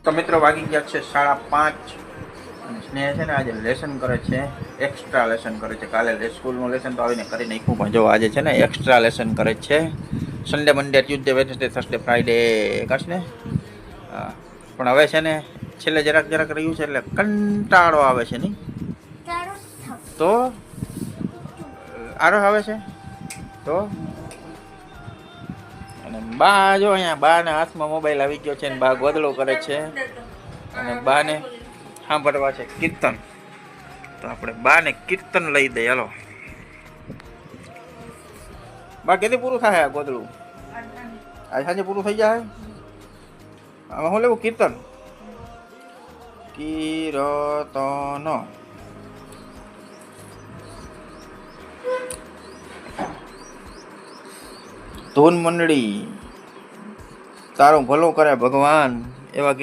તો મિત્રો વાગી ગયા છે 5:30 અને સ્નેહ છે ને આજે લેસન કરે છે, એક્સ્ટ્રા લેસન કરે છે. કાલે સ્કૂલનું લેસન તો આવીને કરી નાખ્યું, પણ જો આજે છે ને એક્સ્ટ્રા લેસન કરે છે. સન્ડે, મંડે, ટ્યુઝડે, વેડનેસડે, થર્સડે, ફ્રાઈડે કાશ ને. હા, પણ હવે છે ને છેલ્લે જરાક રહ્યું છે એટલે કંટાળો આવે છે નહીં તો આરો આવે છે તો. અને બા જો અહીંયા બાના હાથમાં મોબાઈલ આવી ગયો છે ને બા ગોદડો કરે છે અને બાને સાંભળવા છે કીર્તન. તો આપણે બાને કીર્તન લઈ દઈએ. હાલો બા, કેદી પૂરું થાય આ ગોદડું? આજ સાંજે પૂરું થઈ જાય. આમાં શું લેવું? કીર્તન. કીર્તન ધૂન મંડળી તારું ભલું કરે ભગવાન એવા